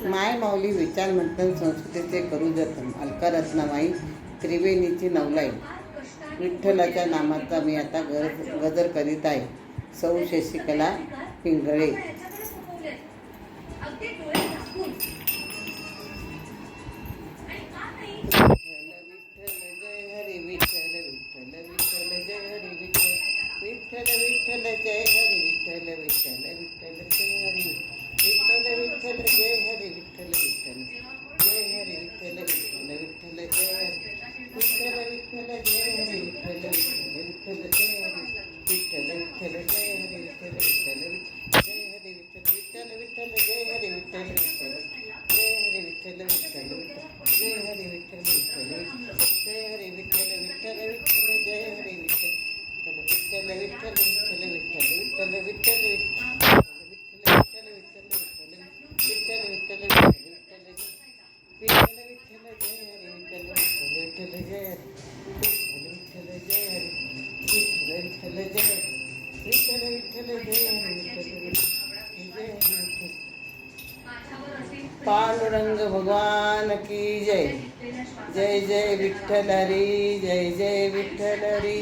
माय माऊली विचार मंथन संस्कृतीचे करू जतन. अलका रत्नाबाई त्रिवेणीची नवलाई. विठ्ठलाच्या नामाचा मी आता गजर करीत आहे. सौ शशिकला पिंगळे. विठ्ठल विठ्ठल जय हरी विठ्ठल विठ्ठल विठ्ठल जय हरी विठ्ठल विठ्ठल जय हरी विठ्ठल विठ्ठल जय हरी विठ्ठल विठ्ठल विठ्ठल जय हरी विठ्ठल विठ्ठल जय हरी विठ्ठल विठ्ठल विठ्ठल जय हरी विठ्ठल विठ्ठल जय हरी विठ्ठल विठ्ठल जय हरी विठ्ठल विठ्ठल विठ्ठल जय हरी विठ्ठल विठ्ठल जय हरी विठ्ठल विठ्ठल जय हरी विठ्ठल विठ्ठल जय हरी विठ्ठल विठ्ठल विठ्ठल जय हरी विठ्ठल विठ्ठल विठ्ठल विठ्ठल विठ्ठल विठ्ठल विठ्ठल विठ्ठल विठ्ठल विठ्ठल जय हरी विठ्ठल जय विठ्ठल जय हरी विठ्ठल जय विठ्ठल विठ्ठल जय हरी विठ्ठल पांडुरंग भगवान की जय. जय जय विठ्ठल हरी जय जय विठ्ठल हरी.